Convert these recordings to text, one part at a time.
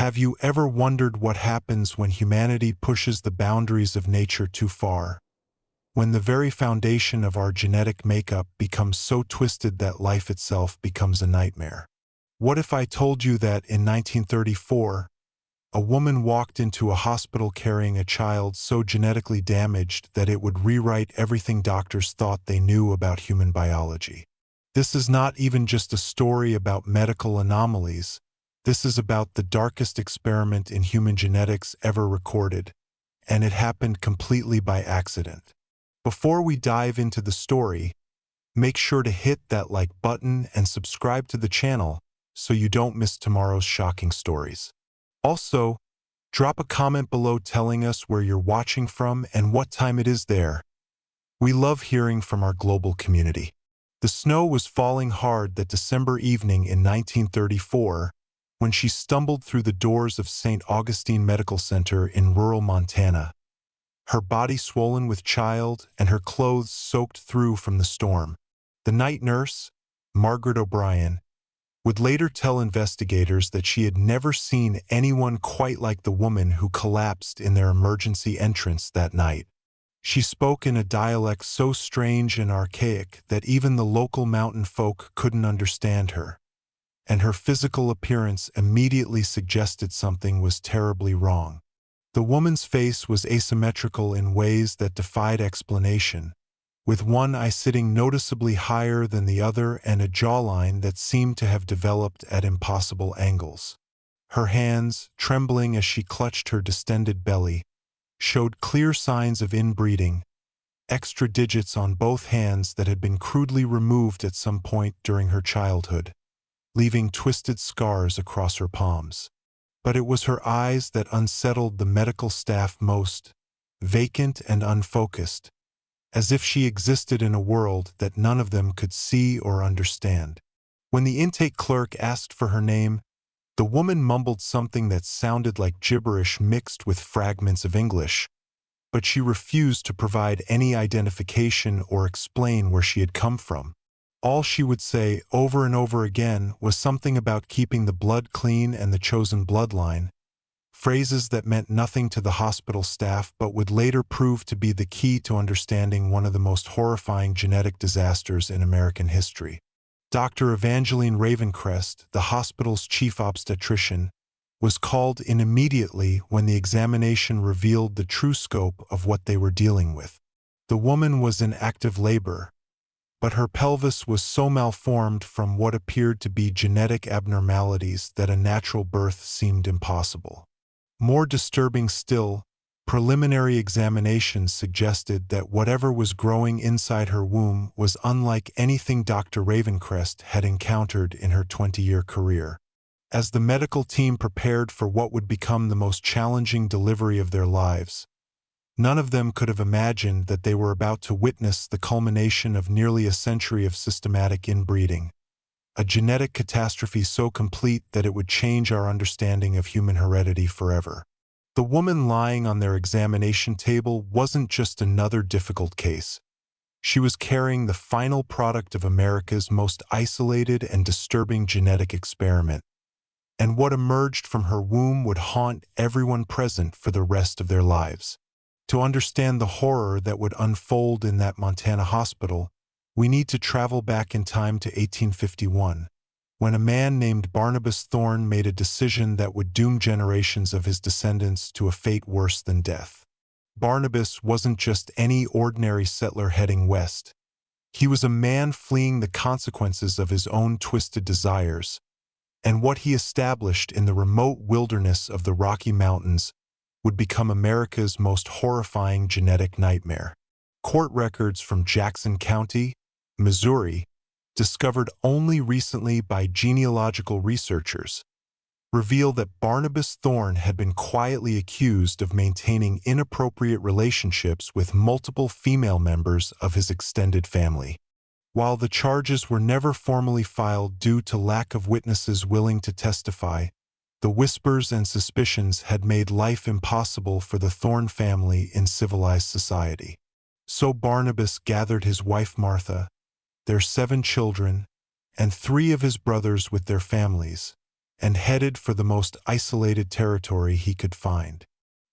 Have you ever wondered what happens when humanity pushes the boundaries of nature too far? When the very foundation of our genetic makeup becomes so twisted that life itself becomes a nightmare? What if I told you that in 1934, a woman walked into a hospital carrying a child so genetically damaged that it would rewrite everything doctors thought they knew about human biology? This is not even just a story about medical anomalies. This is about the darkest experiment in human genetics ever recorded, and it happened completely by accident. Before we dive into the story, make sure to hit that like button and subscribe to the channel so you don't miss tomorrow's shocking stories. Also, drop a comment below telling us where you're watching from and what time it is there. We love hearing from our global community. The snow was falling hard that December evening in 1934 when she stumbled through the doors of St. Augustine Medical Center in rural Montana, her body swollen with child and her clothes soaked through from the storm. The night nurse, Margaret O'Brien, would later tell investigators that she had never seen anyone quite like the woman who collapsed in their emergency entrance that night. She spoke in a dialect so strange and archaic that even the local mountain folk couldn't understand her, and her physical appearance immediately suggested something was terribly wrong. The woman's face was asymmetrical in ways that defied explanation, with one eye sitting noticeably higher than the other and a jawline that seemed to have developed at impossible angles. Her hands, trembling as she clutched her distended belly, showed clear signs of inbreeding, extra digits on both hands that had been crudely removed at some point during her childhood, leaving twisted scars across her palms. But it was her eyes that unsettled the medical staff most, vacant and unfocused, as if she existed in a world that none of them could see or understand. When the intake clerk asked for her name, the woman mumbled something that sounded like gibberish mixed with fragments of English, but she refused to provide any identification or explain where she had come from. All she would say over and over again was something about keeping the blood clean and the chosen bloodline, phrases that meant nothing to the hospital staff but would later prove to be the key to understanding one of the most horrifying genetic disasters in American history. Dr. Evangeline Ravencrest, the hospital's chief obstetrician, was called in immediately when the examination revealed the true scope of what they were dealing with. The woman was in active labor, but her pelvis was so malformed from what appeared to be genetic abnormalities that a natural birth seemed impossible. More disturbing still, preliminary examinations suggested that whatever was growing inside her womb was unlike anything Dr. Ravencrest had encountered in her 20-year career. As the medical team prepared for what would become the most challenging delivery of their lives, none of them could have imagined that they were about to witness the culmination of nearly a century of systematic inbreeding, a genetic catastrophe so complete that it would change our understanding of human heredity forever. The woman lying on their examination table wasn't just another difficult case. She was carrying the final product of America's most isolated and disturbing genetic experiment, and what emerged from her womb would haunt everyone present for the rest of their lives. To understand the horror that would unfold in that Montana hospital, we need to travel back in time to 1851, when a man named Barnabas Thorne made a decision that would doom generations of his descendants to a fate worse than death. Barnabas wasn't just any ordinary settler heading west. He was a man fleeing the consequences of his own twisted desires, and what he established in the remote wilderness of the Rocky Mountains would become America's most horrifying genetic nightmare. Court records from Jackson County, Missouri, discovered only recently by genealogical researchers, reveal that Barnabas Thorne had been quietly accused of maintaining inappropriate relationships with multiple female members of his extended family. While the charges were never formally filed due to lack of witnesses willing to testify, the whispers and suspicions had made life impossible for the Thorne family in civilized society. So Barnabas gathered his wife Martha, their 7 children, and 3 of his brothers with their families, and headed for the most isolated territory he could find.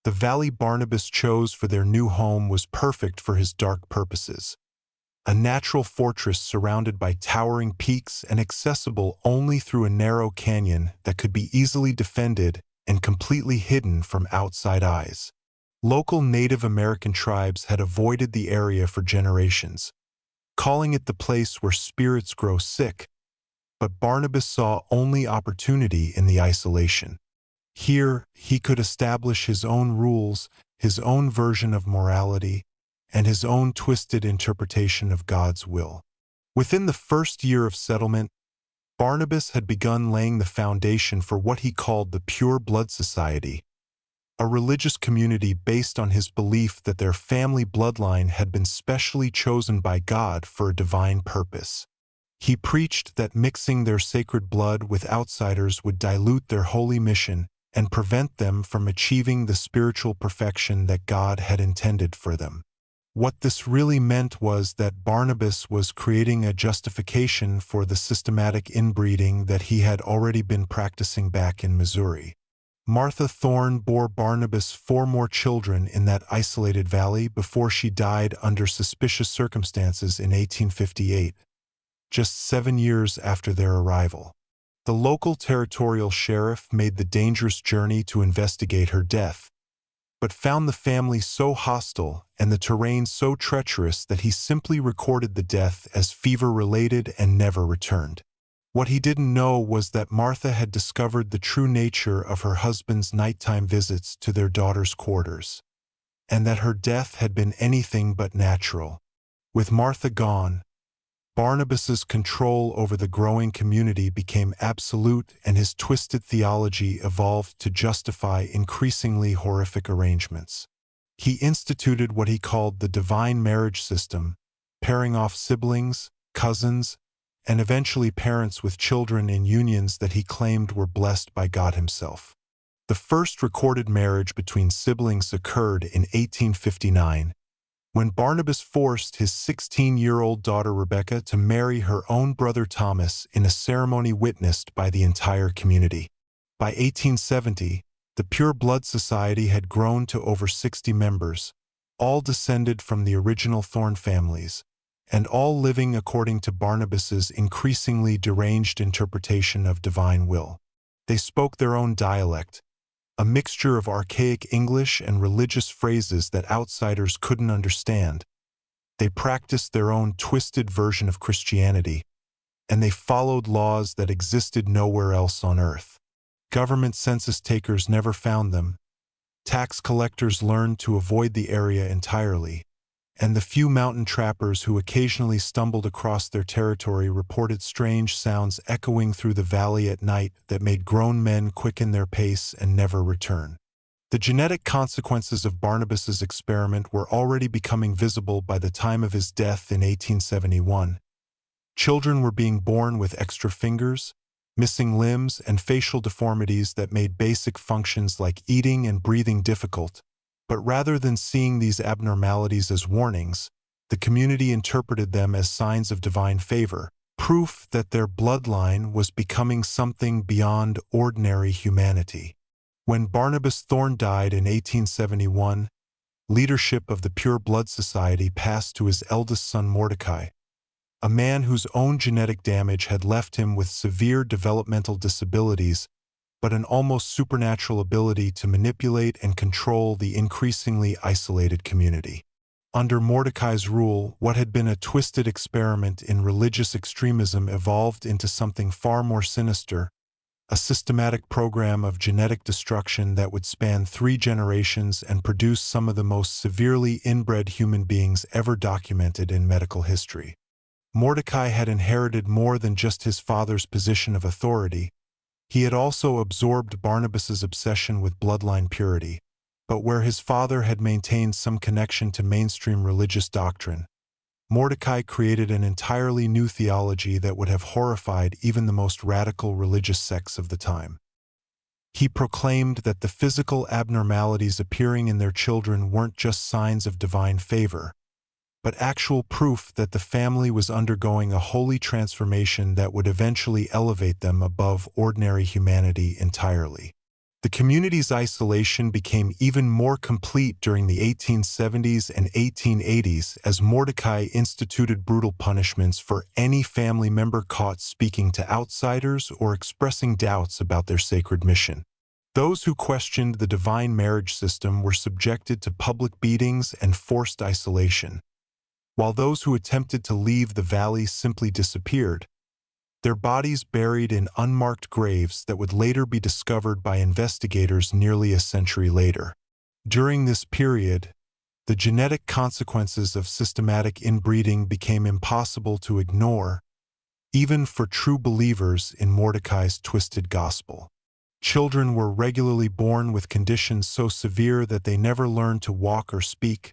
The valley Barnabas chose for their new home was perfect for his dark purposes. A natural fortress surrounded by towering peaks and accessible only through a narrow canyon that could be easily defended and completely hidden from outside eyes. Local Native American tribes had avoided the area for generations, calling it the place where spirits grow sick, but Barnabas saw only opportunity in the isolation. Here, he could establish his own rules, his own version of morality, and his own twisted interpretation of God's will. Within the first year of settlement, Barnabas had begun laying the foundation for what he called the Pure Blood Society, a religious community based on his belief that their family bloodline had been specially chosen by God for a divine purpose. He preached that mixing their sacred blood with outsiders would dilute their holy mission and prevent them from achieving the spiritual perfection that God had intended for them. What this really meant was that Barnabas was creating a justification for the systematic inbreeding that he had already been practicing back in Missouri. Martha Thorne bore Barnabas 4 more children in that isolated valley before she died under suspicious circumstances in 1858, just 7 years after their arrival. The local territorial sheriff made the dangerous journey to investigate her death, but found the family so hostile and the terrain so treacherous that he simply recorded the death as fever-related and never returned. What he didn't know was that Martha had discovered the true nature of her husband's nighttime visits to their daughter's quarters, and that her death had been anything but natural. With Martha gone, Barnabas's control over the growing community became absolute, and his twisted theology evolved to justify increasingly horrific arrangements. He instituted what he called the divine marriage system, pairing off siblings, cousins, and eventually parents with children in unions that he claimed were blessed by God himself. The first recorded marriage between siblings occurred in 1859, when Barnabas forced his 16-year-old daughter Rebecca to marry her own brother Thomas in a ceremony witnessed by the entire community. By 1870, the Pure Blood Society had grown to over 60 members, all descended from the original Thorne families, and all living according to Barnabas's increasingly deranged interpretation of divine will. They spoke their own dialect, a mixture of archaic English and religious phrases that outsiders couldn't understand. They practiced their own twisted version of Christianity, and they followed laws that existed nowhere else on earth. Government census takers never found them, tax collectors learned to avoid the area entirely, and the few mountain trappers who occasionally stumbled across their territory reported strange sounds echoing through the valley at night that made grown men quicken their pace and never return. The genetic consequences of Barnabas's experiment were already becoming visible by the time of his death in 1871. Children were being born with extra fingers, missing limbs, and facial deformities that made basic functions like eating and breathing difficult. But rather than seeing these abnormalities as warnings, the community interpreted them as signs of divine favor, proof that their bloodline was becoming something beyond ordinary humanity. When Barnabas Thorne died in 1871, leadership of the Pure Blood Society passed to his eldest son Mordecai, a man whose own genetic damage had left him with severe developmental disabilities, but an almost supernatural ability to manipulate and control the increasingly isolated community. Under Mordecai's rule, what had been a twisted experiment in religious extremism evolved into something far more sinister, a systematic program of genetic destruction that would span 3 generations and produce some of the most severely inbred human beings ever documented in medical history. Mordecai had inherited more than just his father's position of authority. He had also absorbed Barnabas's obsession with bloodline purity, but where his father had maintained some connection to mainstream religious doctrine, Mordecai created an entirely new theology that would have horrified even the most radical religious sects of the time. He proclaimed that the physical abnormalities appearing in their children weren't just signs of divine favor, but actual proof that the family was undergoing a holy transformation that would eventually elevate them above ordinary humanity entirely. The community's isolation became even more complete during the 1870s and 1880s as Mordecai instituted brutal punishments for any family member caught speaking to outsiders or expressing doubts about their sacred mission. Those who questioned the divine marriage system were subjected to public beatings and forced isolation, while those who attempted to leave the valley simply disappeared, their bodies buried in unmarked graves that would later be discovered by investigators nearly a century later. During this period, the genetic consequences of systematic inbreeding became impossible to ignore, even for true believers in Mordecai's twisted gospel. Children were regularly born with conditions so severe that they never learned to walk or speak,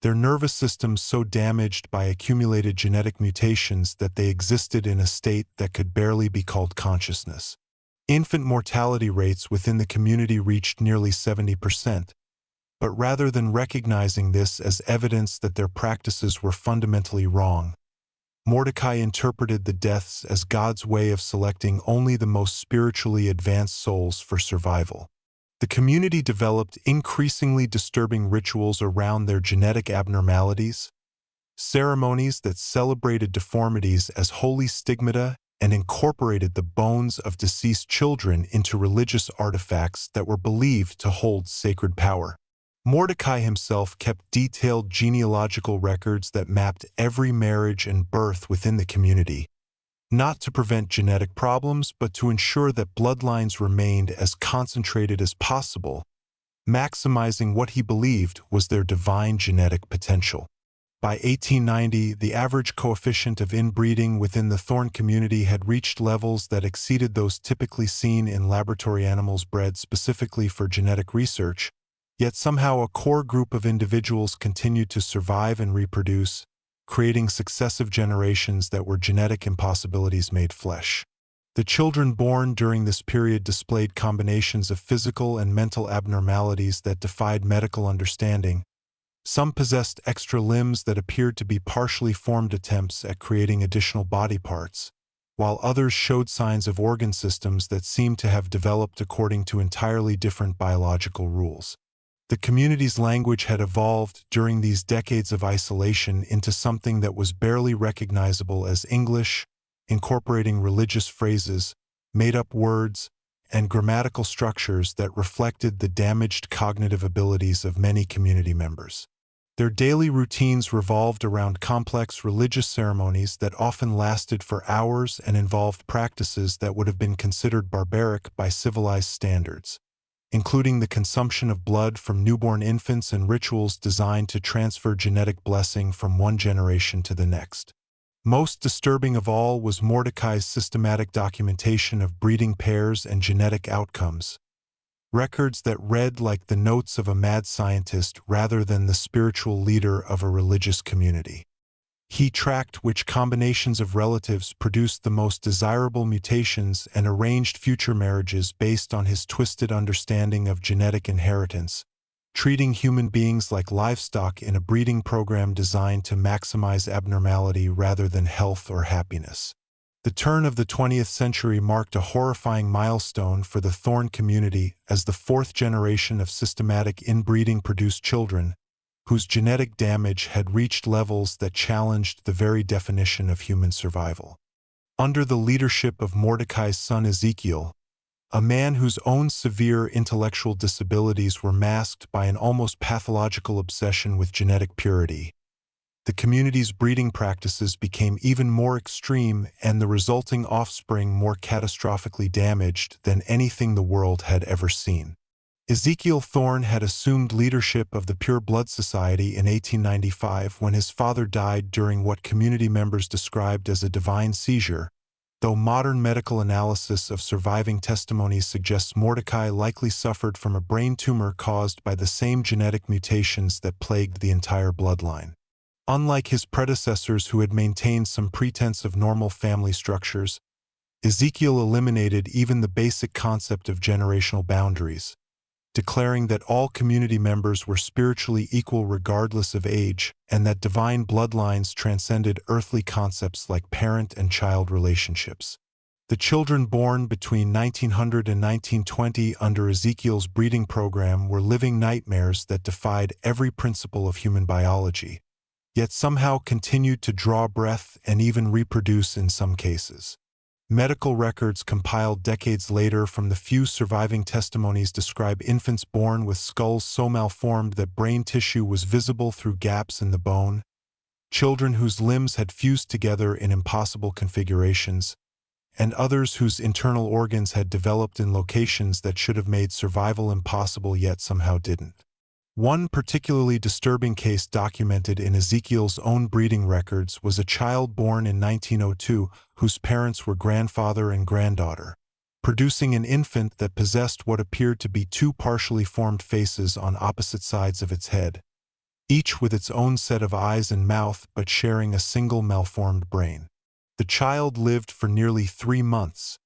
their nervous systems so damaged by accumulated genetic mutations that they existed in a state that could barely be called consciousness. Infant mortality rates within the community reached nearly 70%, but rather than recognizing this as evidence that their practices were fundamentally wrong, Mordecai interpreted the deaths as God's way of selecting only the most spiritually advanced souls for survival. The community developed increasingly disturbing rituals around their genetic abnormalities, ceremonies that celebrated deformities as holy stigmata and incorporated the bones of deceased children into religious artifacts that were believed to hold sacred power. Mordecai himself kept detailed genealogical records that mapped every marriage and birth within the community, not to prevent genetic problems, but to ensure that bloodlines remained as concentrated as possible, maximizing what he believed was their divine genetic potential. By 1890, the average coefficient of inbreeding within the Thorn community had reached levels that exceeded those typically seen in laboratory animals bred specifically for genetic research, yet somehow a core group of individuals continued to survive and reproduce, creating successive generations that were genetic impossibilities made flesh. The children born during this period displayed combinations of physical and mental abnormalities that defied medical understanding. Some possessed extra limbs that appeared to be partially formed attempts at creating additional body parts, while others showed signs of organ systems that seemed to have developed according to entirely different biological rules. The community's language had evolved during these decades of isolation into something that was barely recognizable as English, incorporating religious phrases, made-up words, and grammatical structures that reflected the damaged cognitive abilities of many community members. Their daily routines revolved around complex religious ceremonies that often lasted for hours and involved practices that would have been considered barbaric by civilized standards, including the consumption of blood from newborn infants and rituals designed to transfer genetic blessing from one generation to the next. Most disturbing of all was Mordecai's systematic documentation of breeding pairs and genetic outcomes, records that read like the notes of a mad scientist rather than the spiritual leader of a religious community. He tracked which combinations of relatives produced the most desirable mutations and arranged future marriages based on his twisted understanding of genetic inheritance, treating human beings like livestock in a breeding program designed to maximize abnormality rather than health or happiness. The turn of the 20th century marked a horrifying milestone for the Thorn community as the fourth generation of systematic inbreeding produced children, whose genetic damage had reached levels that challenged the very definition of human survival. Under the leadership of Mordecai's son Ezekiel, a man whose own severe intellectual disabilities were masked by an almost pathological obsession with genetic purity, the community's breeding practices became even more extreme and the resulting offspring more catastrophically damaged than anything the world had ever seen. Ezekiel Thorn had assumed leadership of the Pure Blood Society in 1895 when his father died during what community members described as a divine seizure, though modern medical analysis of surviving testimonies suggests Mordecai likely suffered from a brain tumor caused by the same genetic mutations that plagued the entire bloodline. Unlike his predecessors who had maintained some pretense of normal family structures, Ezekiel eliminated even the basic concept of generational boundaries, declaring that all community members were spiritually equal regardless of age, and that divine bloodlines transcended earthly concepts like parent and child relationships. The children born between 1900 and 1920 under Ezekiel's breeding program were living nightmares that defied every principle of human biology, yet somehow continued to draw breath and even reproduce in some cases. Medical records compiled decades later from the few surviving testimonies describe infants born with skulls so malformed that brain tissue was visible through gaps in the bone, children whose limbs had fused together in impossible configurations, and others whose internal organs had developed in locations that should have made survival impossible yet somehow didn't. One particularly disturbing case documented in Ezekiel's own breeding records was a child born in 1902 whose parents were grandfather and granddaughter, producing an infant that possessed what appeared to be two partially formed faces on opposite sides of its head, each with its own set of eyes and mouth but sharing a single malformed brain. The child lived for nearly 3 months,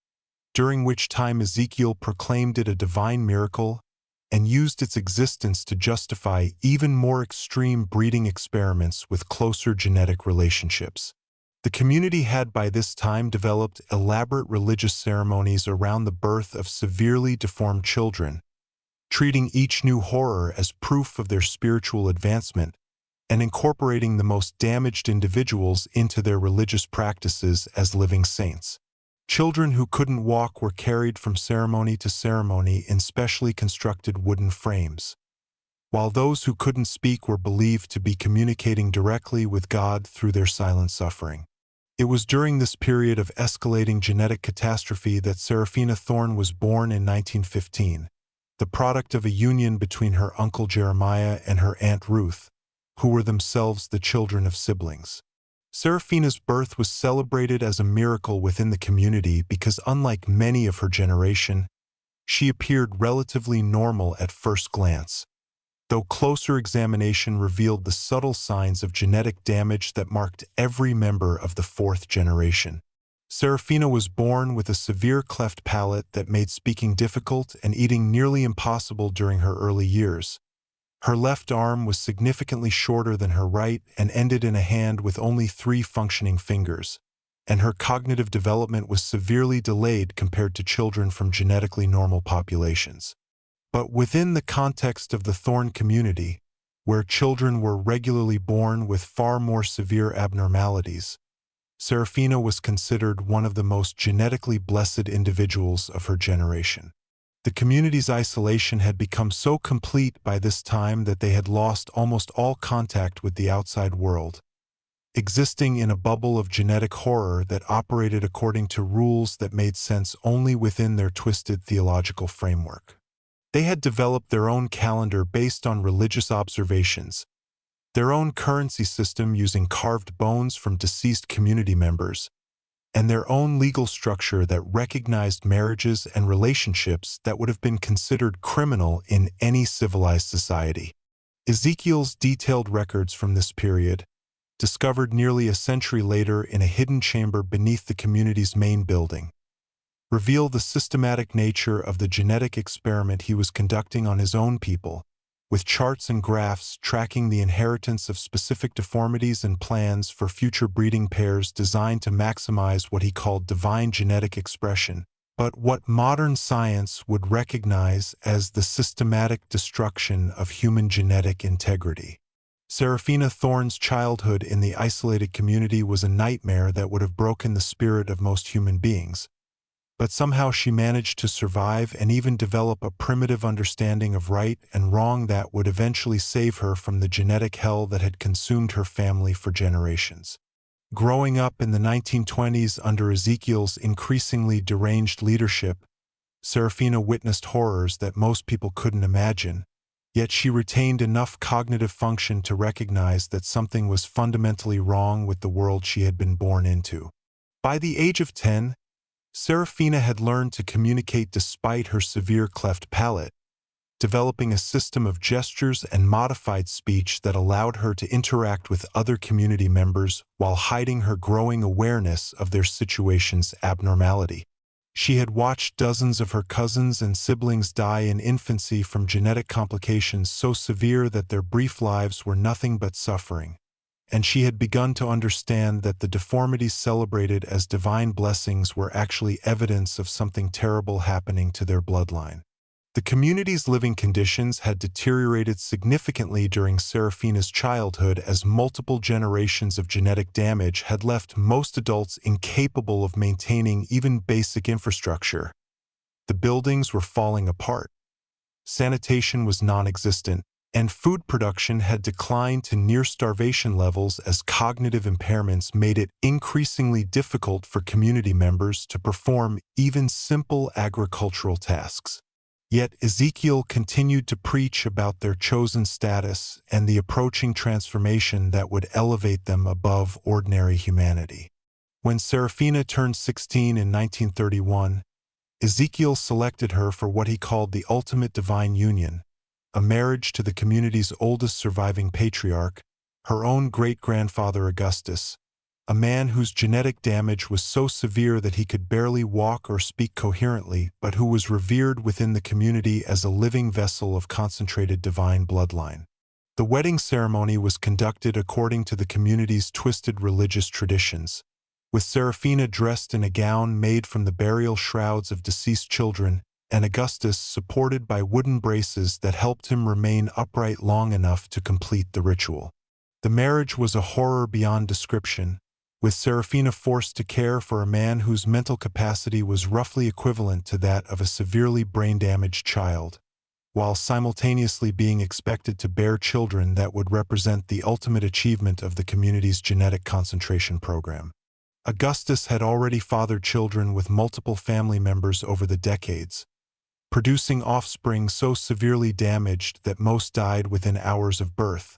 during which time Ezekiel proclaimed it a divine miracle and used its existence to justify even more extreme breeding experiments with closer genetic relationships. The community had by this time developed elaborate religious ceremonies around the birth of severely deformed children, treating each new horror as proof of their spiritual advancement and incorporating the most damaged individuals into their religious practices as living saints. Children who couldn't walk were carried from ceremony to ceremony in specially constructed wooden frames, while those who couldn't speak were believed to be communicating directly with God through their silent suffering. It was during this period of escalating genetic catastrophe that Seraphina Thorne was born in 1915, the product of a union between her uncle Jeremiah and her Aunt Ruth, who were themselves the children of siblings. Seraphina's birth was celebrated as a miracle within the community because, unlike many of her generation, she appeared relatively normal at first glance, though closer examination revealed the subtle signs of genetic damage that marked every member of the fourth generation. Seraphina was born with a severe cleft palate that made speaking difficult and eating nearly impossible during her early years. Her left arm was significantly shorter than her right and ended in a hand with only 3 functioning fingers, and her cognitive development was severely delayed compared to children from genetically normal populations. But within the context of the Thorne community, where children were regularly born with far more severe abnormalities, Seraphina was considered one of the most genetically blessed individuals of her generation. The community's isolation had become so complete by this time that they had lost almost all contact with the outside world, existing in a bubble of genetic horror that operated according to rules that made sense only within their twisted theological framework. They had developed their own calendar based on religious observations, their own currency system using carved bones from deceased community members, and their own legal structure that recognized marriages and relationships that would have been considered criminal in any civilized society. Ezekiel's detailed records from this period, discovered nearly a century later in a hidden chamber beneath the community's main building, reveal the systematic nature of the genetic experiment he was conducting on his own people, with charts and graphs tracking the inheritance of specific deformities and plans for future breeding pairs designed to maximize what he called divine genetic expression, but what modern science would recognize as the systematic destruction of human genetic integrity. Seraphina Thorne's childhood in the isolated community was a nightmare that would have broken the spirit of most human beings, but somehow she managed to survive and even develop a primitive understanding of right and wrong that would eventually save her from the genetic hell that had consumed her family for generations. Growing up in the 1920s under Ezekiel's increasingly deranged leadership, Seraphina witnessed horrors that most people couldn't imagine, yet she retained enough cognitive function to recognize that something was fundamentally wrong with the world she had been born into. By the age of 10, Seraphina had learned to communicate despite her severe cleft palate, developing a system of gestures and modified speech that allowed her to interact with other community members while hiding her growing awareness of their situation's abnormality. She had watched dozens of her cousins and siblings die in infancy from genetic complications so severe that their brief lives were nothing but suffering. And she had begun to understand that the deformities celebrated as divine blessings were actually evidence of something terrible happening to their bloodline. The community's living conditions had deteriorated significantly during Serafina's childhood as multiple generations of genetic damage had left most adults incapable of maintaining even basic infrastructure. The buildings were falling apart. Sanitation was non-existent, and food production had declined to near-starvation levels as cognitive impairments made it increasingly difficult for community members to perform even simple agricultural tasks. Yet Ezekiel continued to preach about their chosen status and the approaching transformation that would elevate them above ordinary humanity. When Serafina turned 16 in 1931, Ezekiel selected her for what he called the ultimate divine union, a marriage to the community's oldest surviving patriarch, her own great-grandfather Augustus, a man whose genetic damage was so severe that he could barely walk or speak coherently, but who was revered within the community as a living vessel of concentrated divine bloodline. The wedding ceremony was conducted according to the community's twisted religious traditions, with Serafina dressed in a gown made from the burial shrouds of deceased children, and Augustus supported by wooden braces that helped him remain upright long enough to complete the ritual. The marriage was a horror beyond description, with Serafina forced to care for a man whose mental capacity was roughly equivalent to that of a severely brain-damaged child, while simultaneously being expected to bear children that would represent the ultimate achievement of the community's genetic concentration program. Augustus had already fathered children with multiple family members over the decades, producing offspring so severely damaged that most died within hours of birth.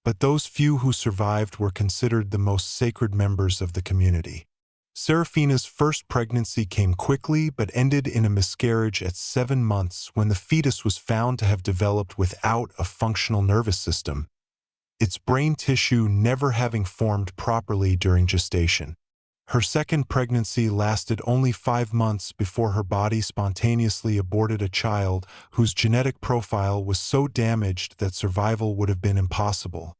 But those few who survived were considered the most sacred members of the community. Serafina's first pregnancy came quickly but ended in a miscarriage at 7 months when the fetus was found to have developed without a functional nervous system, its brain tissue never having formed properly during gestation. Her second pregnancy lasted only 5 months before her body spontaneously aborted a child whose genetic profile was so damaged that survival would have been impossible,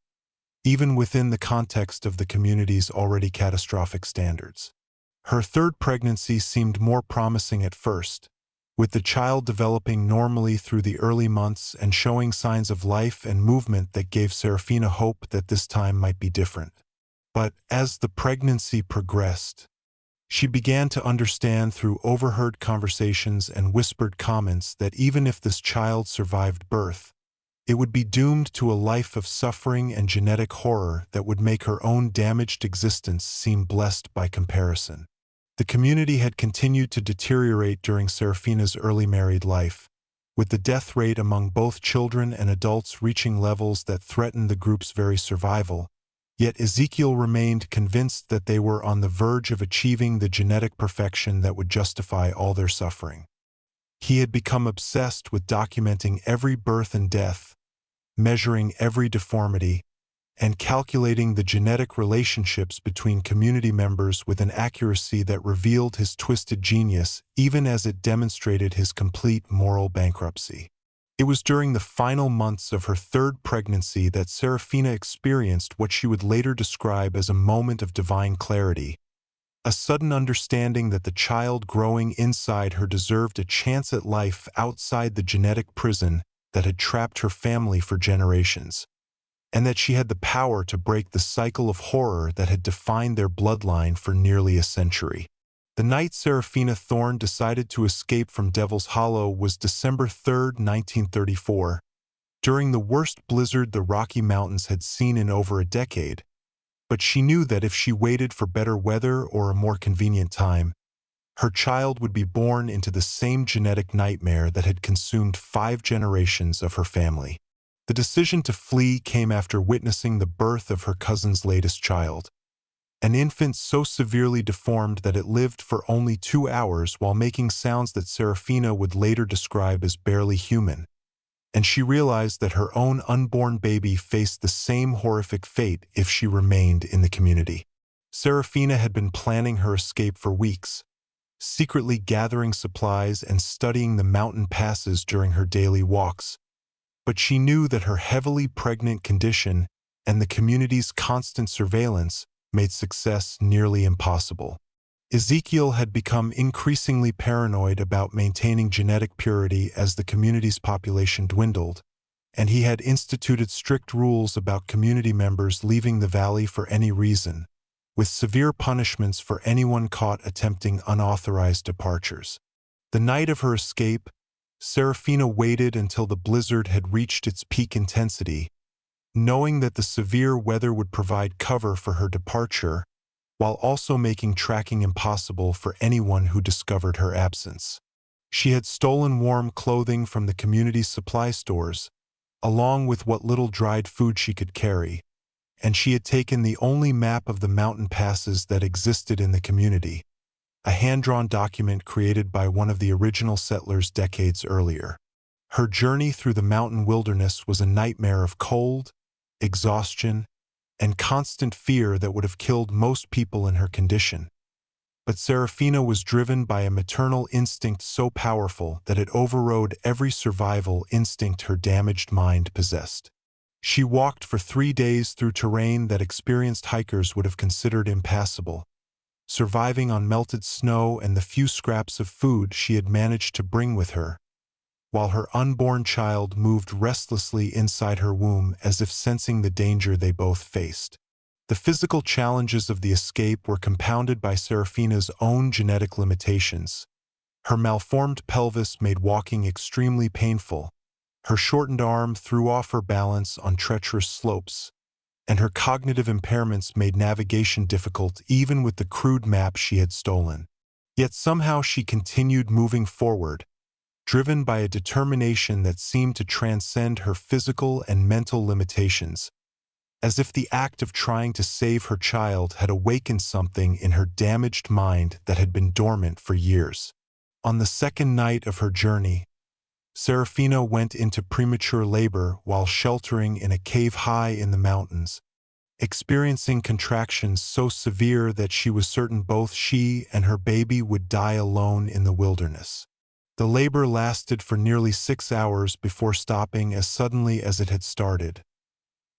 even within the context of the community's already catastrophic standards. Her third pregnancy seemed more promising at first, with the child developing normally through the early months and showing signs of life and movement that gave Serafina hope that this time might be different. But as the pregnancy progressed, she began to understand through overheard conversations and whispered comments that even if this child survived birth, it would be doomed to a life of suffering and genetic horror that would make her own damaged existence seem blessed by comparison. The community had continued to deteriorate during Serafina's early married life, with the death rate among both children and adults reaching levels that threatened the group's very survival. Yet Ezekiel remained convinced that they were on the verge of achieving the genetic perfection that would justify all their suffering. He had become obsessed with documenting every birth and death, measuring every deformity, and calculating the genetic relationships between community members with an accuracy that revealed his twisted genius, even as it demonstrated his complete moral bankruptcy. It was during the final months of her third pregnancy that Serafina experienced what she would later describe as a moment of divine clarity, a sudden understanding that the child growing inside her deserved a chance at life outside the genetic prison that had trapped her family for generations, and that she had the power to break the cycle of horror that had defined their bloodline for nearly a century. The night Serafina Thorne decided to escape from Devil's Hollow was December 3, 1934, during the worst blizzard the Rocky Mountains had seen in over a decade. But she knew that if she waited for better weather or a more convenient time, her child would be born into the same genetic nightmare that had consumed 5 generations of her family. The decision to flee came after witnessing the birth of her cousin's latest child, an infant so severely deformed that it lived for only 2 hours while making sounds that Serafina would later describe as barely human. And she realized that her own unborn baby faced the same horrific fate if she remained in the community. Serafina had been planning her escape for weeks, secretly gathering supplies and studying the mountain passes during her daily walks. But she knew that her heavily pregnant condition and the community's constant surveillance made success nearly impossible. Ezekiel had become increasingly paranoid about maintaining genetic purity as the community's population dwindled, and he had instituted strict rules about community members leaving the valley for any reason, with severe punishments for anyone caught attempting unauthorized departures. The night of her escape, Serafina waited until the blizzard had reached its peak intensity, knowing that the severe weather would provide cover for her departure, while also making tracking impossible for anyone who discovered her absence. She had stolen warm clothing from the community's supply stores, along with what little dried food she could carry, and she had taken the only map of the mountain passes that existed in the community, a hand-drawn document created by one of the original settlers decades earlier. Her journey through the mountain wilderness was a nightmare of cold, exhaustion, and constant fear that would have killed most people in her condition. But Serafina was driven by a maternal instinct so powerful that it overrode every survival instinct her damaged mind possessed. She walked for 3 days through terrain that experienced hikers would have considered impassable, surviving on melted snow and the few scraps of food she had managed to bring with her, while her unborn child moved restlessly inside her womb as if sensing the danger they both faced. The physical challenges of the escape were compounded by Serafina's own genetic limitations. Her malformed pelvis made walking extremely painful, her shortened arm threw off her balance on treacherous slopes, and her cognitive impairments made navigation difficult even with the crude map she had stolen. Yet somehow she continued moving forward, driven by a determination that seemed to transcend her physical and mental limitations, as if the act of trying to save her child had awakened something in her damaged mind that had been dormant for years. On the second night of her journey, Serafina went into premature labor while sheltering in a cave high in the mountains, experiencing contractions so severe that she was certain both she and her baby would die alone in the wilderness. The labor lasted for nearly 6 hours before stopping as suddenly as it had started,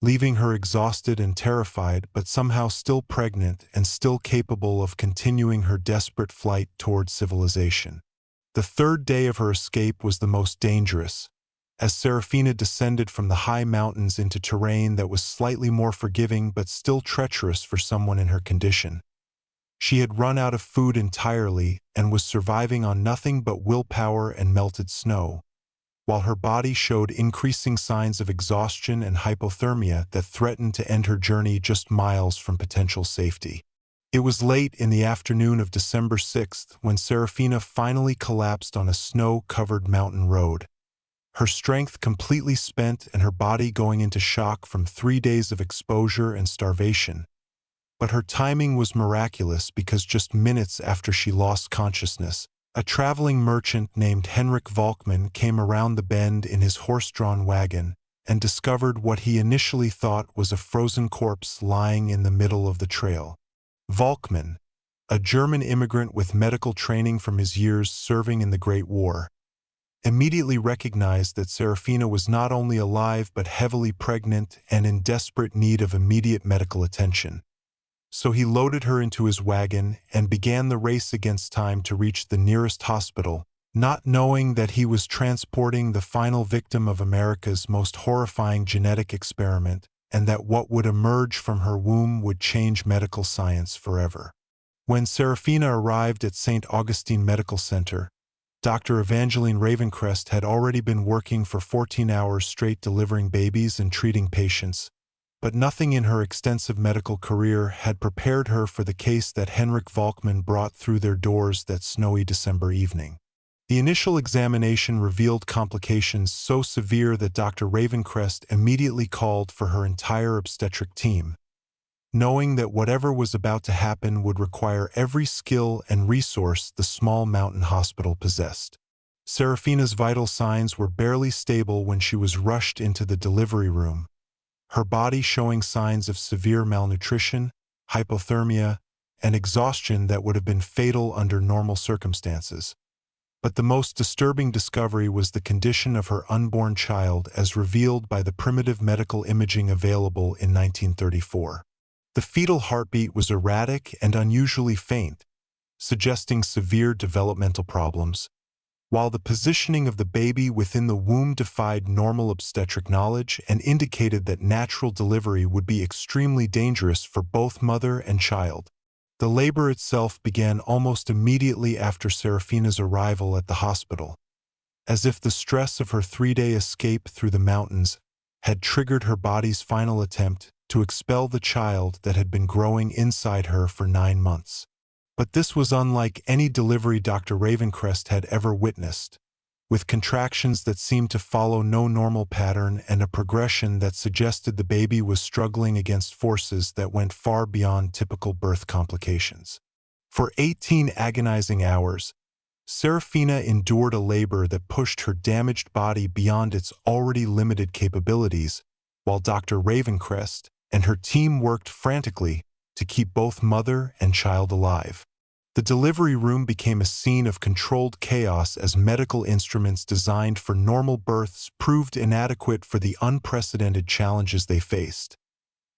leaving her exhausted and terrified but somehow still pregnant and still capable of continuing her desperate flight toward civilization. The third day of her escape was the most dangerous, as Serafina descended from the high mountains into terrain that was slightly more forgiving but still treacherous for someone in her condition. She had run out of food entirely and was surviving on nothing but willpower and melted snow, while her body showed increasing signs of exhaustion and hypothermia that threatened to end her journey just miles from potential safety. It was late in the afternoon of December 6th when Serafina finally collapsed on a snow-covered mountain road, her strength completely spent and her body going into shock from 3 days of exposure and starvation. But her timing was miraculous because just minutes after she lost consciousness, a traveling merchant named Henrik Volkmann came around the bend in his horse-drawn wagon and discovered what he initially thought was a frozen corpse lying in the middle of the trail. Volkmann, a German immigrant with medical training from his years serving in the Great War, immediately recognized that Serafina was not only alive but heavily pregnant and in desperate need of immediate medical attention. So he loaded her into his wagon and began the race against time to reach the nearest hospital, not knowing that he was transporting the final victim of America's most horrifying genetic experiment, and that what would emerge from her womb would change medical science forever. When Serafina arrived at St. Augustine Medical Center, Dr. Evangeline Ravencrest had already been working for 14 hours straight delivering babies and treating patients, but nothing in her extensive medical career had prepared her for the case that Henrik Volkmann brought through their doors that snowy December evening. The initial examination revealed complications so severe that Dr. Ravencrest immediately called for her entire obstetric team, knowing that whatever was about to happen would require every skill and resource the small mountain hospital possessed. Serafina's vital signs were barely stable when she was rushed into the delivery room, her body showing signs of severe malnutrition, hypothermia, and exhaustion that would have been fatal under normal circumstances. But the most disturbing discovery was the condition of her unborn child as revealed by the primitive medical imaging available in 1934. The fetal heartbeat was erratic and unusually faint, suggesting severe developmental problems, while the positioning of the baby within the womb defied normal obstetric knowledge and indicated that natural delivery would be extremely dangerous for both mother and child. The labor itself began almost immediately after Serafina's arrival at the hospital, as if the stress of her 3-day escape through the mountains had triggered her body's final attempt to expel the child that had been growing inside her for 9 months. But this was unlike any delivery Dr. Ravencrest had ever witnessed, with contractions that seemed to follow no normal pattern and a progression that suggested the baby was struggling against forces that went far beyond typical birth complications. For 18 agonizing hours, Serafina endured a labor that pushed her damaged body beyond its already limited capabilities, while Dr. Ravencrest and her team worked frantically to keep both mother and child alive. The delivery room became a scene of controlled chaos as medical instruments designed for normal births proved inadequate for the unprecedented challenges they faced,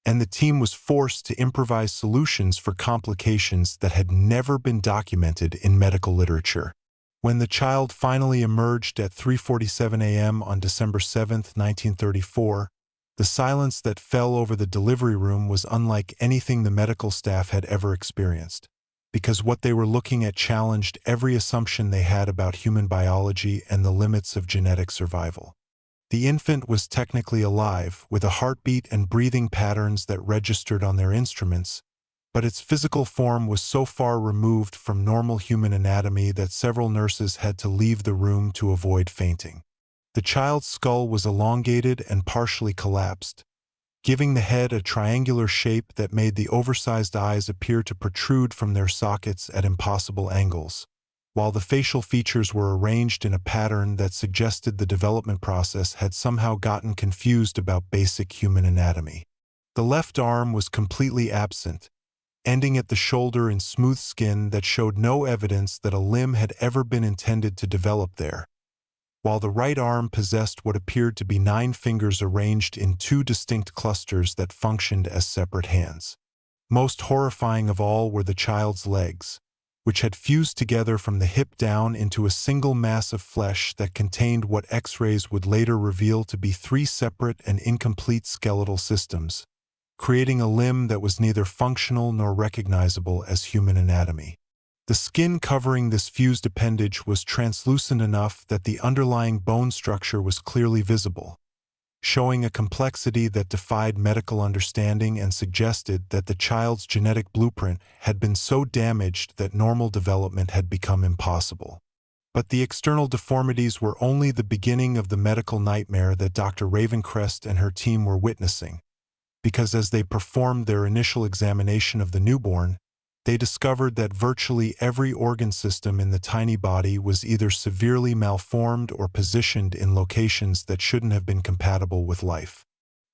and the team was forced to improvise solutions for complications that had never been documented in medical literature. When the child finally emerged at 3:47 a.m. on December 7, 1934, the silence that fell over the delivery room was unlike anything the medical staff had ever experienced, because what they were looking at challenged every assumption they had about human biology and the limits of genetic survival. The infant was technically alive, with a heartbeat and breathing patterns that registered on their instruments, but its physical form was so far removed from normal human anatomy that several nurses had to leave the room to avoid fainting. The child's skull was elongated and partially collapsed, giving the head a triangular shape that made the oversized eyes appear to protrude from their sockets at impossible angles, while the facial features were arranged in a pattern that suggested the development process had somehow gotten confused about basic human anatomy. The left arm was completely absent, ending at the shoulder in smooth skin that showed no evidence that a limb had ever been intended to develop there, while the right arm possessed what appeared to be 9 fingers arranged in 2 distinct clusters that functioned as separate hands. Most horrifying of all were the child's legs, which had fused together from the hip down into a single mass of flesh that contained what X-rays would later reveal to be 3 separate and incomplete skeletal systems, creating a limb that was neither functional nor recognizable as human anatomy. The skin covering this fused appendage was translucent enough that the underlying bone structure was clearly visible, showing a complexity that defied medical understanding and suggested that the child's genetic blueprint had been so damaged that normal development had become impossible. But the external deformities were only the beginning of the medical nightmare that Dr. Ravencrest and her team were witnessing, because as they performed their initial examination of the newborn, they discovered that virtually every organ system in the tiny body was either severely malformed or positioned in locations that shouldn't have been compatible with life.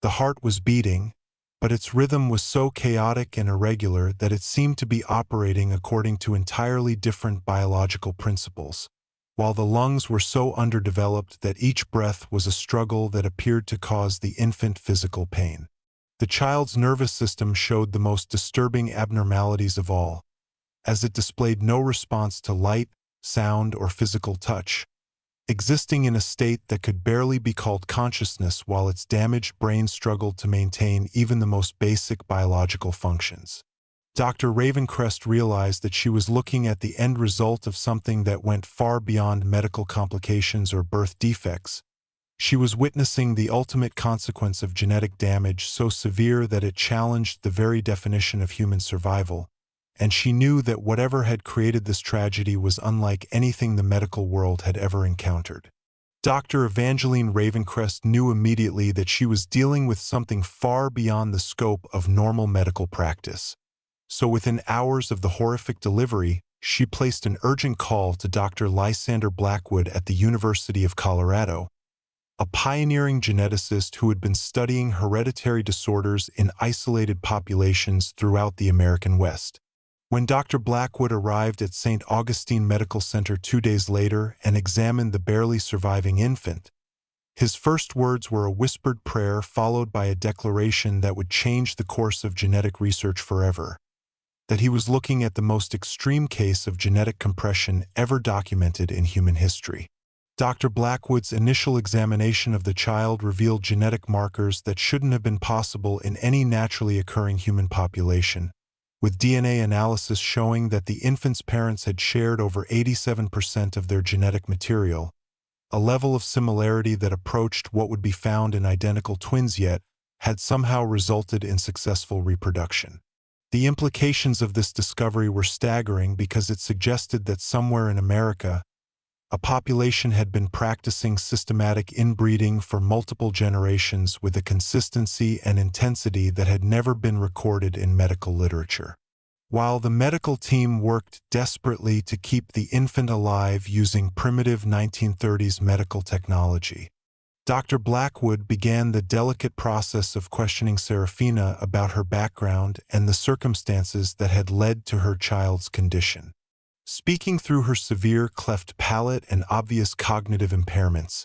The heart was beating, but its rhythm was so chaotic and irregular that it seemed to be operating according to entirely different biological principles, while the lungs were so underdeveloped that each breath was a struggle that appeared to cause the infant physical pain. The child's nervous system showed the most disturbing abnormalities of all, as it displayed no response to light, sound, or physical touch, existing in a state that could barely be called consciousness while its damaged brain struggled to maintain even the most basic biological functions. Dr. Ravencrest realized that she was looking at the end result of something that went far beyond medical complications or birth defects. She was witnessing the ultimate consequence of genetic damage so severe that it challenged the very definition of human survival, and she knew that whatever had created this tragedy was unlike anything the medical world had ever encountered. Dr. Evangeline Ravencrest knew immediately that she was dealing with something far beyond the scope of normal medical practice. So within hours of the horrific delivery, she placed an urgent call to Dr. Lysander Blackwood at the University of Colorado, a pioneering geneticist who had been studying hereditary disorders in isolated populations throughout the American West. When Dr. Blackwood arrived at St. Augustine Medical Center 2 days later and examined the barely surviving infant, his first words were a whispered prayer followed by a declaration that would change the course of genetic research forever, that he was looking at the most extreme case of genetic compression ever documented in human history. Dr. Blackwood's initial examination of the child revealed genetic markers that shouldn't have been possible in any naturally occurring human population, with DNA analysis showing that the infant's parents had shared over 87% of their genetic material, a level of similarity that approached what would be found in identical twins yet had somehow resulted in successful reproduction. The implications of this discovery were staggering because it suggested that somewhere in America, a population had been practicing systematic inbreeding for multiple generations with a consistency and intensity that had never been recorded in medical literature. While the medical team worked desperately to keep the infant alive using primitive 1930s medical technology, Dr. Blackwood began the delicate process of questioning Serafina about her background and the circumstances that had led to her child's condition. Speaking through her severe cleft palate and obvious cognitive impairments,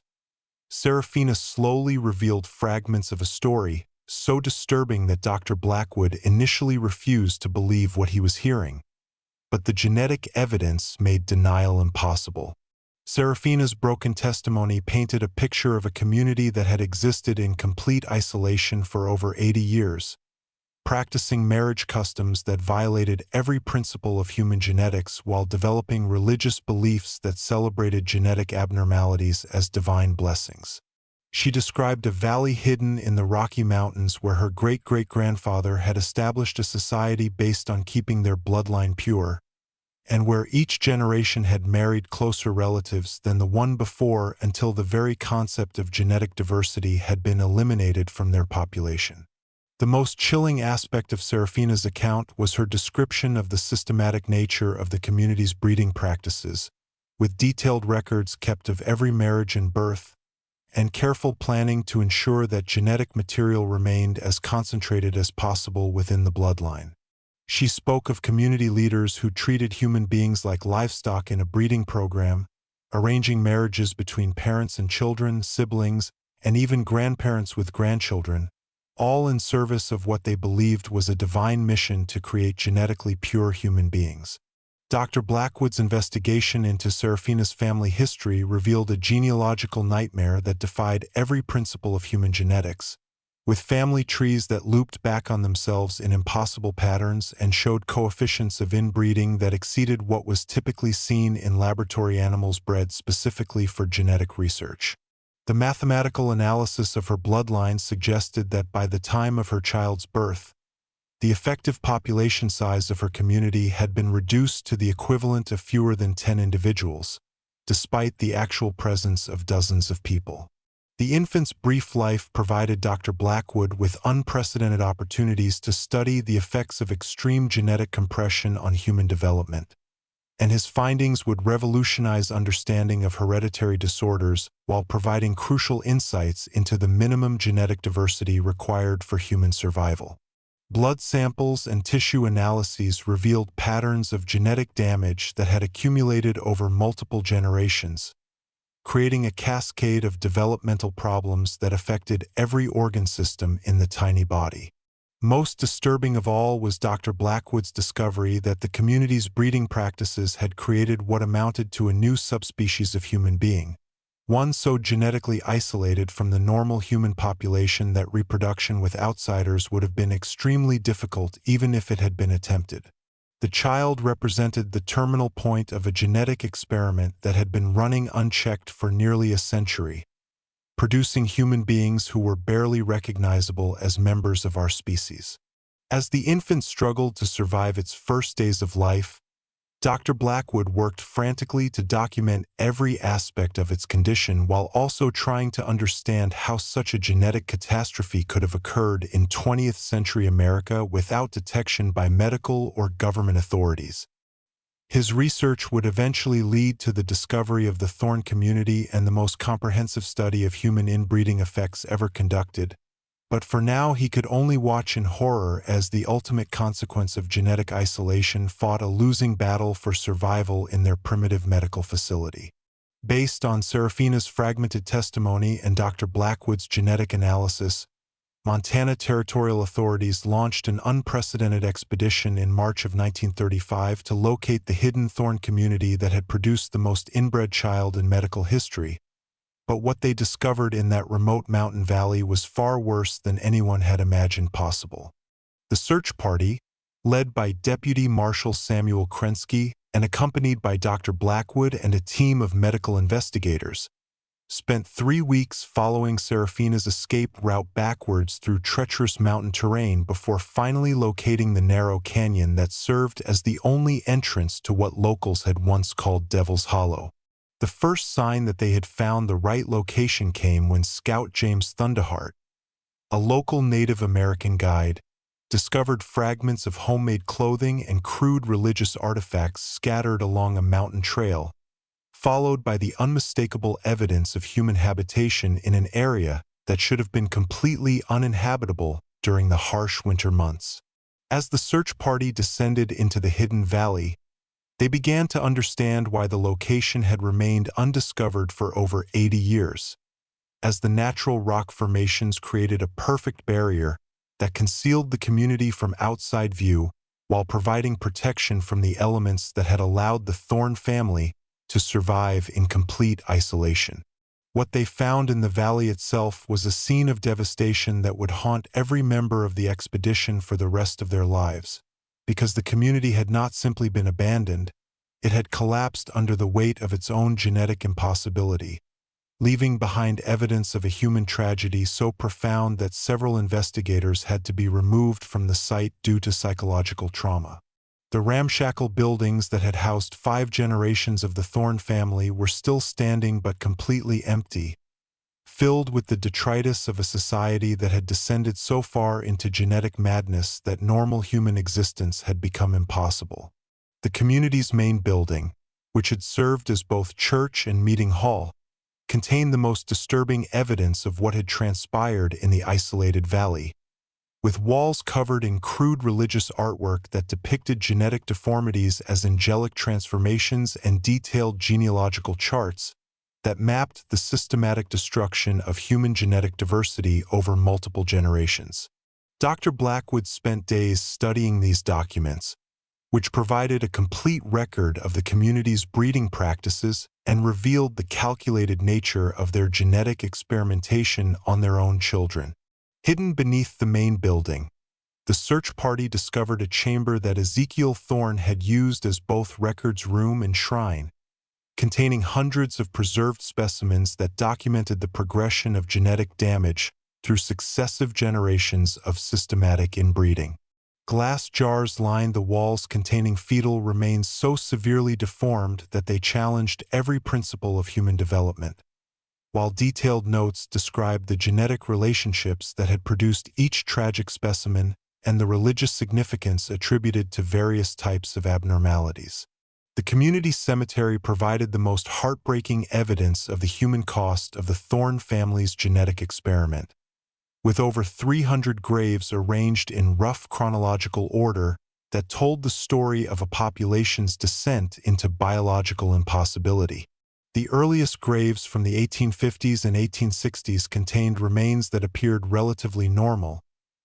Serafina slowly revealed fragments of a story so disturbing that Dr. Blackwood initially refused to believe what he was hearing. But the genetic evidence made denial impossible. Serafina's broken testimony painted a picture of a community that had existed in complete isolation for over 80 years, practicing marriage customs that violated every principle of human genetics while developing religious beliefs that celebrated genetic abnormalities as divine blessings. She described a valley hidden in the Rocky Mountains where her great-great-grandfather had established a society based on keeping their bloodline pure, and where each generation had married closer relatives than the one before until the very concept of genetic diversity had been eliminated from their population. The most chilling aspect of Serafina's account was her description of the systematic nature of the community's breeding practices, with detailed records kept of every marriage and birth, and careful planning to ensure that genetic material remained as concentrated as possible within the bloodline. She spoke of community leaders who treated human beings like livestock in a breeding program, arranging marriages between parents and children, siblings, and even grandparents with grandchildren, all in service of what they believed was a divine mission to create genetically pure human beings. Dr. Blackwood's investigation into Serafina's family history revealed a genealogical nightmare that defied every principle of human genetics, with family trees that looped back on themselves in impossible patterns and showed coefficients of inbreeding that exceeded what was typically seen in laboratory animals bred specifically for genetic research. The mathematical analysis of her bloodline suggested that by the time of her child's birth, the effective population size of her community had been reduced to the equivalent of fewer than 10 individuals, despite the actual presence of dozens of people. The infant's brief life provided Dr. Blackwood with unprecedented opportunities to study the effects of extreme genetic compression on human development, and his findings would revolutionize understanding of hereditary disorders while providing crucial insights into the minimum genetic diversity required for human survival. Blood samples and tissue analyses revealed patterns of genetic damage that had accumulated over multiple generations, creating a cascade of developmental problems that affected every organ system in the tiny body. Most disturbing of all was Dr. Blackwood's discovery that the community's breeding practices had created what amounted to a new subspecies of human being, one so genetically isolated from the normal human population that reproduction with outsiders would have been extremely difficult even if it had been attempted. The child represented the terminal point of a genetic experiment that had been running unchecked for nearly a century, producing human beings who were barely recognizable as members of our species. As the infant struggled to survive its first days of life, Dr. Blackwood worked frantically to document every aspect of its condition while also trying to understand how such a genetic catastrophe could have occurred in 20th century America without detection by medical or government authorities. His research would eventually lead to the discovery of the thorn community and the most comprehensive study of human inbreeding effects ever conducted, But for now he could only watch in horror as the ultimate consequence of genetic isolation fought a losing battle for survival in their primitive medical facility. Based on Serafina's fragmented testimony and Dr. Blackwood's genetic analysis, Montana territorial authorities launched an unprecedented expedition in March of 1935 to locate the hidden thorn community that had produced the most inbred child in medical history. But what they discovered in that remote mountain valley was far worse than anyone had imagined possible. The search party, led by Deputy Marshal Samuel Krensky and accompanied by Dr. Blackwood and a team of medical investigators, spent 3 weeks following Serafina's escape route backwards through treacherous mountain terrain before finally locating the narrow canyon that served as the only entrance to what locals had once called Devil's Hollow. The first sign that they had found the right location came when Scout James Thunderhart, a local Native American guide, discovered fragments of homemade clothing and crude religious artifacts scattered along a mountain trail, followed by the unmistakable evidence of human habitation in an area that should have been completely uninhabitable during the harsh winter months. As the search party descended into the hidden valley, they began to understand why the location had remained undiscovered for over 80 years, as the natural rock formations created a perfect barrier that concealed the community from outside view while providing protection from the elements that had allowed the Thorne family to survive in complete isolation. What they found in the valley itself was a scene of devastation that would haunt every member of the expedition for the rest of their lives, because the community had not simply been abandoned, it had collapsed under the weight of its own genetic impossibility, leaving behind evidence of a human tragedy so profound that several investigators had to be removed from the site due to psychological trauma. The ramshackle buildings that had housed 5 generations of the Thorne family were still standing but completely empty, filled with the detritus of a society that had descended so far into genetic madness that normal human existence had become impossible. The community's main building, which had served as both church and meeting hall, contained the most disturbing evidence of what had transpired in the isolated valley. With walls covered in crude religious artwork that depicted genetic deformities as angelic transformations and detailed genealogical charts that mapped the systematic destruction of human genetic diversity over multiple generations. Dr. Blackwood spent days studying these documents, which provided a complete record of the community's breeding practices and revealed the calculated nature of their genetic experimentation on their own children. Hidden beneath the main building, the search party discovered a chamber that Ezekiel Thorne had used as both records room and shrine, containing hundreds of preserved specimens that documented the progression of genetic damage through successive generations of systematic inbreeding. Glass jars lined the walls containing fetal remains so severely deformed that they challenged every principle of human development, while detailed notes described the genetic relationships that had produced each tragic specimen and the religious significance attributed to various types of abnormalities. The community cemetery provided the most heartbreaking evidence of the human cost of the Thorne family's genetic experiment. With over 300 graves arranged in rough chronological order that told the story of a population's descent into biological impossibility. The earliest graves from the 1850s and 1860s contained remains that appeared relatively normal,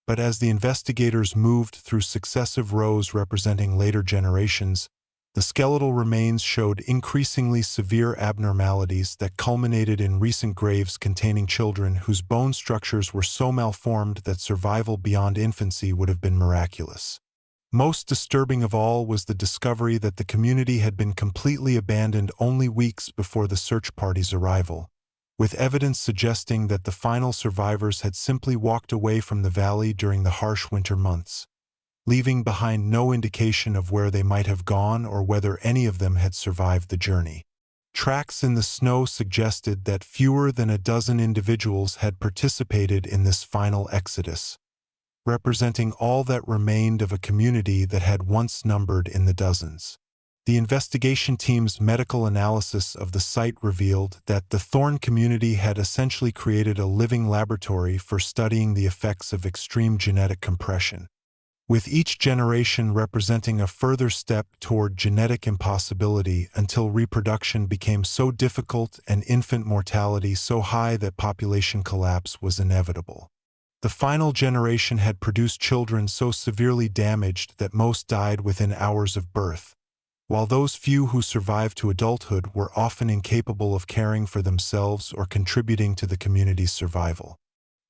but as the investigators moved through successive rows representing later generations, the skeletal remains showed increasingly severe abnormalities that culminated in recent graves containing children whose bone structures were so malformed that survival beyond infancy would have been miraculous. Most disturbing of all was the discovery that the community had been completely abandoned only weeks before the search party's arrival, with evidence suggesting that the final survivors had simply walked away from the valley during the harsh winter months, leaving behind no indication of where they might have gone or whether any of them had survived the journey. Tracks in the snow suggested that fewer than a dozen individuals had participated in this final exodus, representing all that remained of a community that had once numbered in the dozens. The investigation team's medical analysis of the site revealed that the Thorn community had essentially created a living laboratory for studying the effects of extreme genetic compression, with each generation representing a further step toward genetic impossibility until reproduction became so difficult and infant mortality so high that population collapse was inevitable. The final generation had produced children so severely damaged that most died within hours of birth, while those few who survived to adulthood were often incapable of caring for themselves or contributing to the community's survival.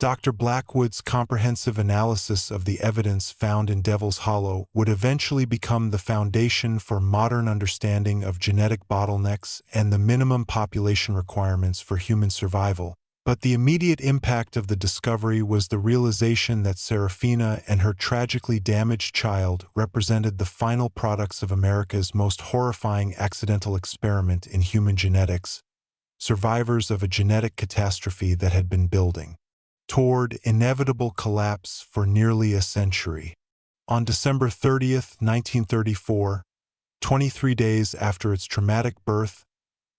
Dr. Blackwood's comprehensive analysis of the evidence found in Devil's Hollow would eventually become the foundation for modern understanding of genetic bottlenecks and the minimum population requirements for human survival. But the immediate impact of the discovery was the realization that Serafina and her tragically damaged child represented the final products of America's most horrifying accidental experiment in human genetics, survivors of a genetic catastrophe that had been building toward inevitable collapse for nearly a century. On December 30th, 1934, 23 days after its traumatic birth,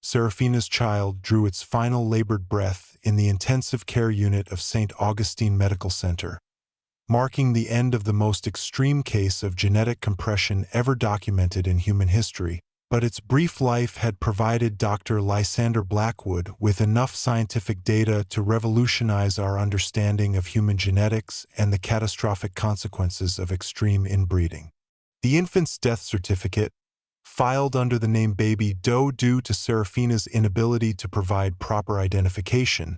Serafina's child drew its final labored breath in the intensive care unit of St. Augustine Medical Center, marking the end of the most extreme case of genetic compression ever documented in human history. But its brief life had provided Dr. Lysander Blackwood with enough scientific data to revolutionize our understanding of human genetics and the catastrophic consequences of extreme inbreeding. The infant's death certificate, filed under the name Baby Doe due to Serafina's inability to provide proper identification,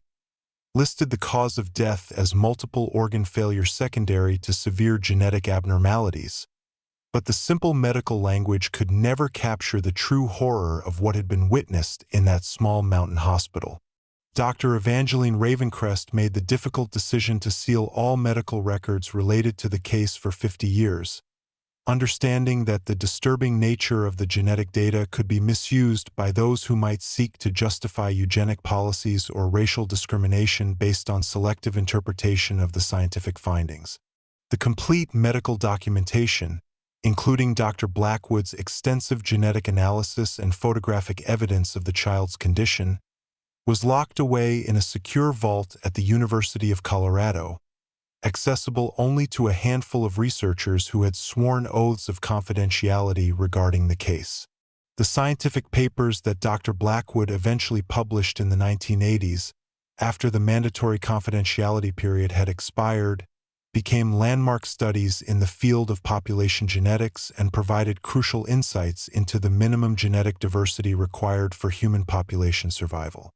listed the cause of death as multiple organ failure secondary to severe genetic abnormalities. But the simple medical language could never capture the true horror of what had been witnessed in that small mountain hospital. Dr. Evangeline Ravencrest made the difficult decision to seal all medical records related to the case for 50 years, understanding that the disturbing nature of the genetic data could be misused by those who might seek to justify eugenic policies or racial discrimination based on selective interpretation of the scientific findings. The complete medical documentation, including Dr. Blackwood's extensive genetic analysis and photographic evidence of the child's condition, was locked away in a secure vault at the University of Colorado, accessible only to a handful of researchers who had sworn oaths of confidentiality regarding the case. The scientific papers that Dr. Blackwood eventually published in the 1980s, after the mandatory confidentiality period had expired, became landmark studies in the field of population genetics and provided crucial insights into the minimum genetic diversity required for human population survival.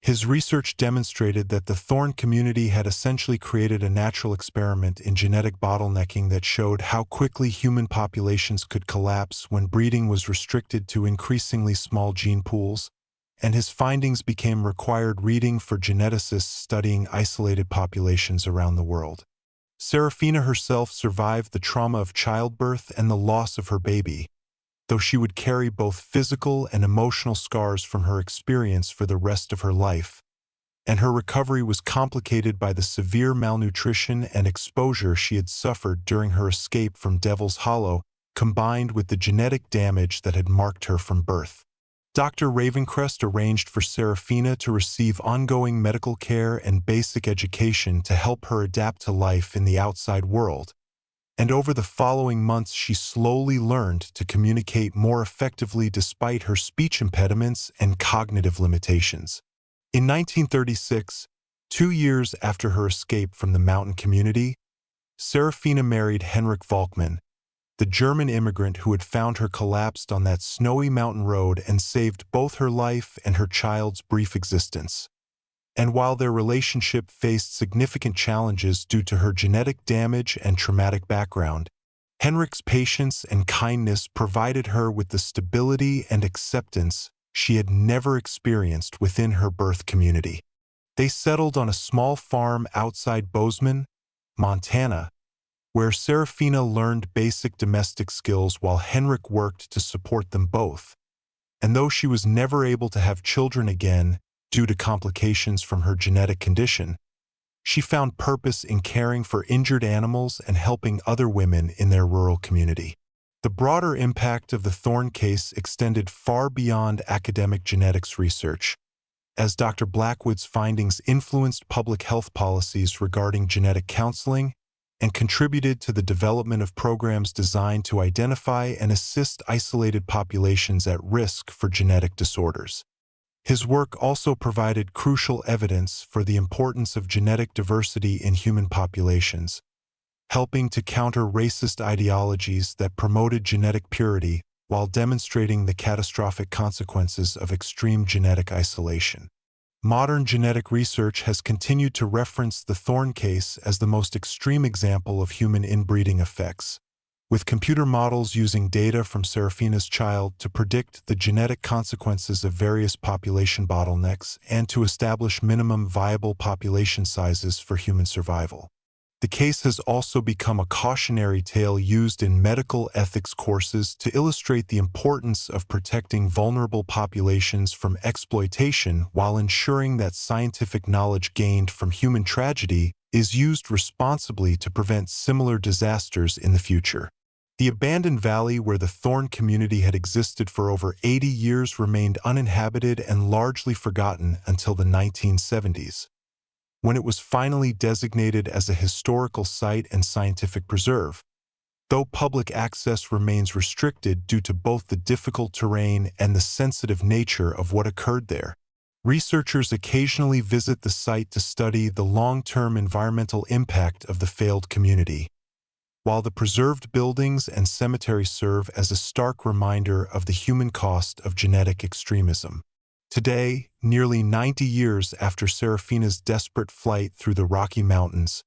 His research demonstrated that the Thorn community had essentially created a natural experiment in genetic bottlenecking that showed how quickly human populations could collapse when breeding was restricted to increasingly small gene pools, and his findings became required reading for geneticists studying isolated populations around the world. Serafina herself survived the trauma of childbirth and the loss of her baby, though she would carry both physical and emotional scars from her experience for the rest of her life, and her recovery was complicated by the severe malnutrition and exposure she had suffered during her escape from Devil's Hollow, combined with the genetic damage that had marked her from birth. Dr. Ravencrest arranged for Serafina to receive ongoing medical care and basic education to help her adapt to life in the outside world, and over the following months she slowly learned to communicate more effectively despite her speech impediments and cognitive limitations. In 1936, 2 years after her escape from the mountain community, Serafina married Henrik Volkmann, the German immigrant who had found her collapsed on that snowy mountain road and saved both her life and her child's brief existence. And while their relationship faced significant challenges due to her genetic damage and traumatic background, Henrik's patience and kindness provided her with the stability and acceptance she had never experienced within her birth community. They settled on a small farm outside Bozeman, Montana, where Serafina learned basic domestic skills while Henrik worked to support them both. And though she was never able to have children again due to complications from her genetic condition, she found purpose in caring for injured animals and helping other women in their rural community. The broader impact of the Thorne case extended far beyond academic genetics research, as Dr. Blackwood's findings influenced public health policies regarding genetic counseling and contributed to the development of programs designed to identify and assist isolated populations at risk for genetic disorders. His work also provided crucial evidence for the importance of genetic diversity in human populations, helping to counter racist ideologies that promoted genetic purity while demonstrating the catastrophic consequences of extreme genetic isolation. Modern genetic research has continued to reference the Thorne case as the most extreme example of human inbreeding effects, with computer models using data from Serafina's child to predict the genetic consequences of various population bottlenecks and to establish minimum viable population sizes for human survival. The case has also become a cautionary tale used in medical ethics courses to illustrate the importance of protecting vulnerable populations from exploitation while ensuring that scientific knowledge gained from human tragedy is used responsibly to prevent similar disasters in the future. The abandoned valley where the Thorne community had existed for over 80 years remained uninhabited and largely forgotten until the 1970s, when it was finally designated as a historical site and scientific preserve, though public access remains restricted due to both the difficult terrain and the sensitive nature of what occurred there. Researchers occasionally visit the site to study the long-term environmental impact of the failed community, while the preserved buildings and cemetery serve as a stark reminder of the human cost of genetic extremism. Today, nearly 90 years after Serafina's desperate flight through the Rocky Mountains,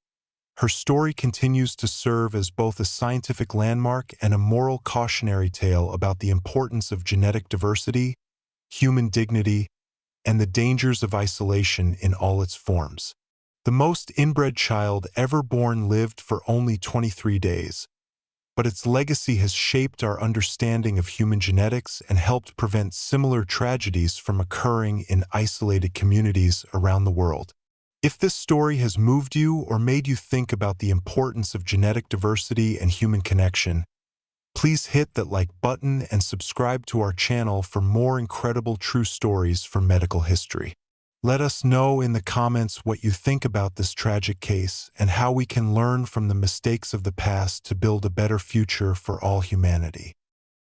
her story continues to serve as both a scientific landmark and a moral cautionary tale about the importance of genetic diversity, human dignity, and the dangers of isolation in all its forms. The most inbred child ever born lived for only 23 days, but its legacy has shaped our understanding of human genetics and helped prevent similar tragedies from occurring in isolated communities around the world. If this story has moved you or made you think about the importance of genetic diversity and human connection, please hit that like button and subscribe to our channel for more incredible true stories from medical history. Let us know in the comments what you think about this tragic case and how we can learn from the mistakes of the past to build a better future for all humanity.